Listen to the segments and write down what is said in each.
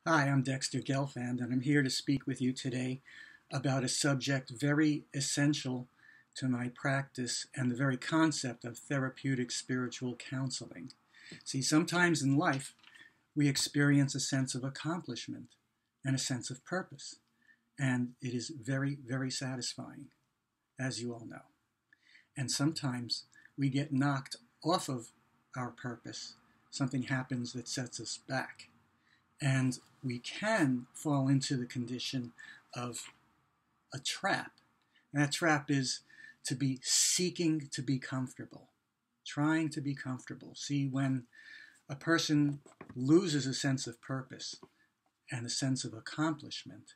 Hi, I'm Dexter Gelfand, and I'm here to speak with you today about a subject very essential to my practice and the very concept of therapeutic spiritual counseling. See, sometimes in life, we experience a sense of accomplishment and a sense of purpose, and it is very, very satisfying, as you all know. And sometimes we get knocked off of our purpose. Something happens that sets us back. And we can fall into the condition of a trap. And that trap is to be seeking to be comfortable, trying to be comfortable. See, when a person loses a sense of purpose and a sense of accomplishment,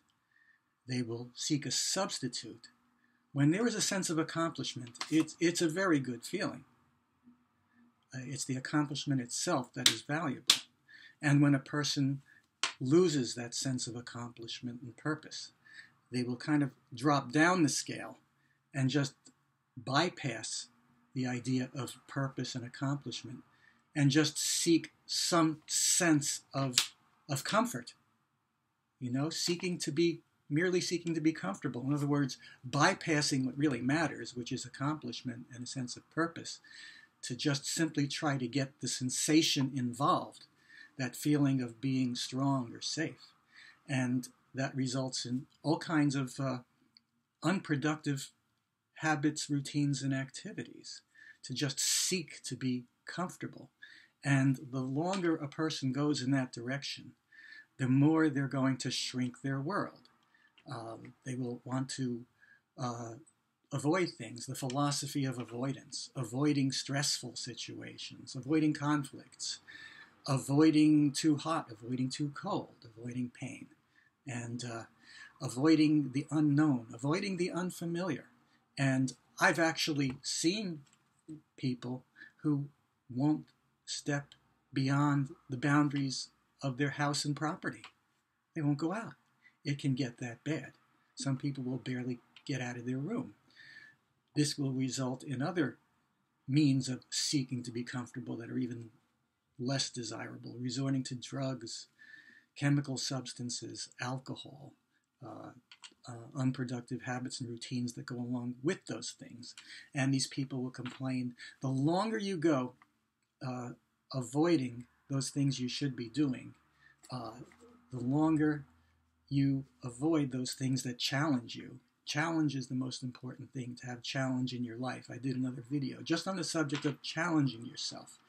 they will seek a substitute. When there is a sense of accomplishment, it's a very good feeling. It's the accomplishment itself that is valuable. And when a person loses that sense of accomplishment and purpose, they will kind of drop down the scale and just bypass the idea of purpose and accomplishment and just seek some sense of comfort, merely seeking to be comfortable. In other words, bypassing what really matters, which is accomplishment and a sense of purpose, to just simply try to get the sensation involved, that feeling of being strong or safe. And that results in all kinds of unproductive habits, routines, and activities to just seek to be comfortable. And the longer a person goes in that direction, the more they're going to shrink their world. They will want to avoid things, the philosophy of avoidance, avoiding stressful situations, avoiding conflicts, avoiding too hot, avoiding too cold, avoiding pain, and avoiding the unknown, avoiding the unfamiliar. And I've actually seen people who won't step beyond the boundaries of their house and property. They won't go out. It can get that bad. Some people will barely get out of their room. This will result in other means of seeking to be comfortable that are even less desirable, resorting to drugs, chemical substances, alcohol, unproductive habits and routines that go along with those things. And these people will complain, the longer you go avoiding those things you should be doing, the longer you avoid those things that challenge you. Challenge is the most important thing, to have challenge in your life. I did another video just on the subject of challenging yourself.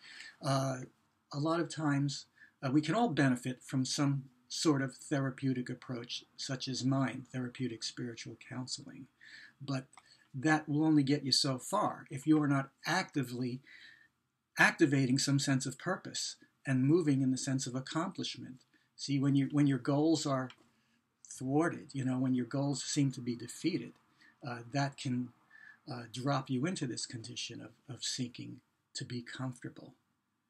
A lot of times we can all benefit from some sort of therapeutic approach, such as mine, therapeutic spiritual counseling. But that will only get you so far if you are not actively activating some sense of purpose and moving in the sense of accomplishment. See, when your goals are thwarted, when your goals seem to be defeated, that can drop you into this condition of seeking to be comfortable.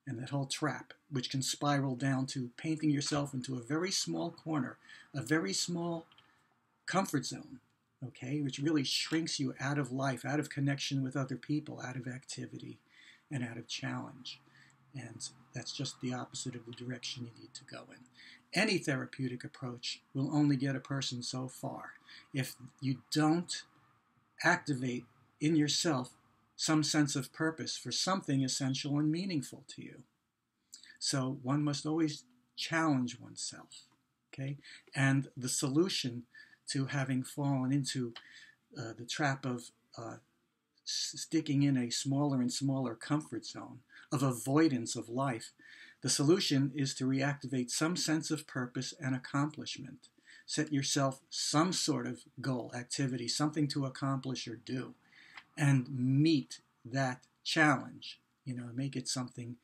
And that whole trap, which can spiral down to painting yourself into a very small corner, a very small comfort zone, okay, which really shrinks you out of life, out of connection with other people, out of activity, and out of challenge. And that's just the opposite of the direction you need to go in. Any therapeutic approach will only get a person so far. If you don't activate in yourself some sense of purpose for something essential and meaningful to you. So one must always challenge oneself, okay? And the solution to having fallen into the trap of sticking in a smaller and smaller comfort zone, of avoidance of life, the solution is to reactivate some sense of purpose and accomplishment. Set yourself some sort of goal, activity, something to accomplish or do, and meet that challenge. Make it something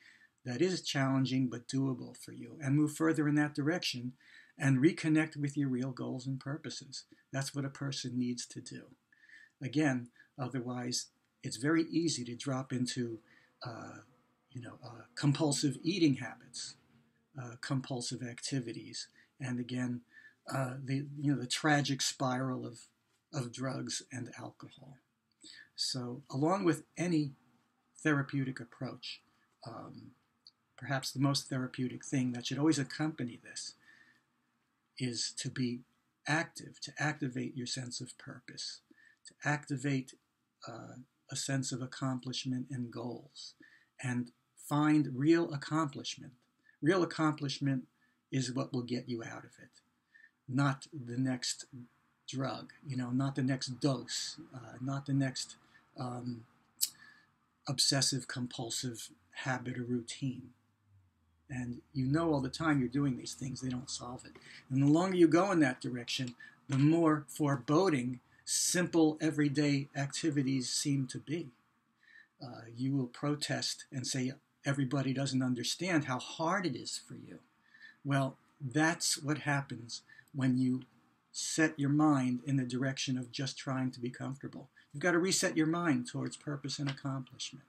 that is challenging but doable for you, and move further in that direction and reconnect with your real goals and purposes. That's what a person needs to do. Again, otherwise, it's very easy to drop into compulsive eating habits, compulsive activities, and again, the tragic spiral of drugs and alcohol. So, along with any therapeutic approach, perhaps the most therapeutic thing that should always accompany this is to be active, to activate your sense of purpose, to activate a sense of accomplishment and goals, and find real accomplishment. Real accomplishment is what will get you out of it, not the next drug, not the next dose, not the next obsessive compulsive habit or routine. And all the time you're doing these things, they don't solve it. And the longer you go in that direction, the more foreboding simple everyday activities seem to be. You will protest and say everybody doesn't understand how hard it is for you. Well, that's what happens when you set your mind in the direction of just trying to be comfortable. You've got to reset your mind towards purpose and accomplishment,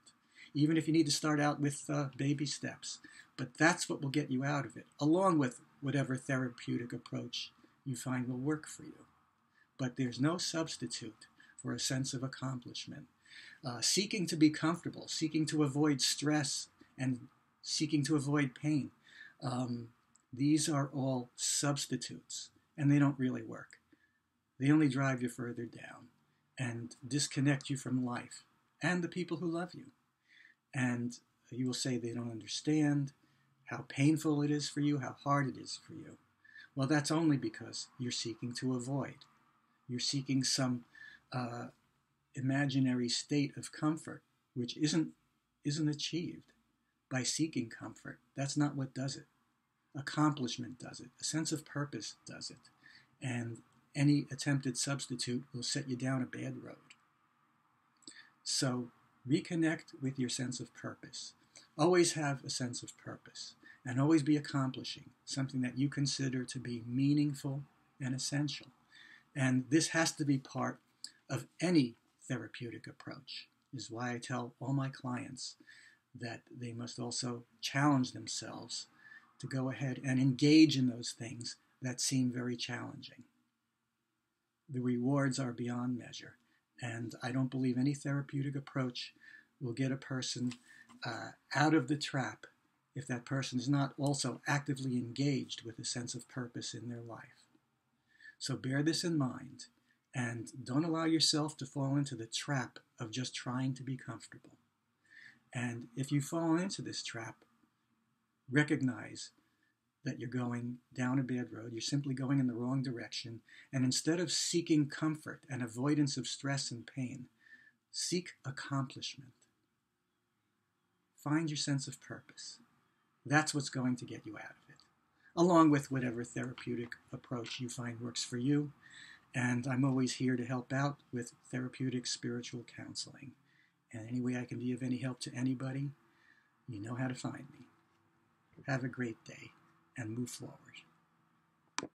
even if you need to start out with baby steps. But that's what will get you out of it, along with whatever therapeutic approach you find will work for you. But there's no substitute for a sense of accomplishment. Seeking to be comfortable, seeking to avoid stress, and seeking to avoid pain, these are all substitutes, and they don't really work. They only drive you further down and disconnect you from life and the people who love you. And you will say they don't understand how painful it is for you, how hard it is for you. Well, that's only because you're seeking to avoid. You're seeking some imaginary state of comfort, which isn't achieved by seeking comfort. That's not what does it. Accomplishment does it. A sense of purpose does it. And any attempted substitute will set you down a bad road. So reconnect with your sense of purpose. Always have a sense of purpose, and always be accomplishing something that you consider to be meaningful and essential. And this has to be part of any therapeutic approach. This is why I tell all my clients that they must also challenge themselves to go ahead and engage in those things that seem very challenging. The rewards are beyond measure, and I don't believe any therapeutic approach will get a person out of the trap if that person is not also actively engaged with a sense of purpose in their life. So bear this in mind, and don't allow yourself to fall into the trap of just trying to be comfortable. And if you fall into this trap, recognize that you're going down a bad road. You're simply going in the wrong direction. And instead of seeking comfort and avoidance of stress and pain, seek accomplishment. Find your sense of purpose. That's what's going to get you out of it, along with whatever therapeutic approach you find works for you. And I'm always here to help out with therapeutic spiritual counseling. And any way I can be of any help to anybody, you know how to find me. Have a great day and move forward.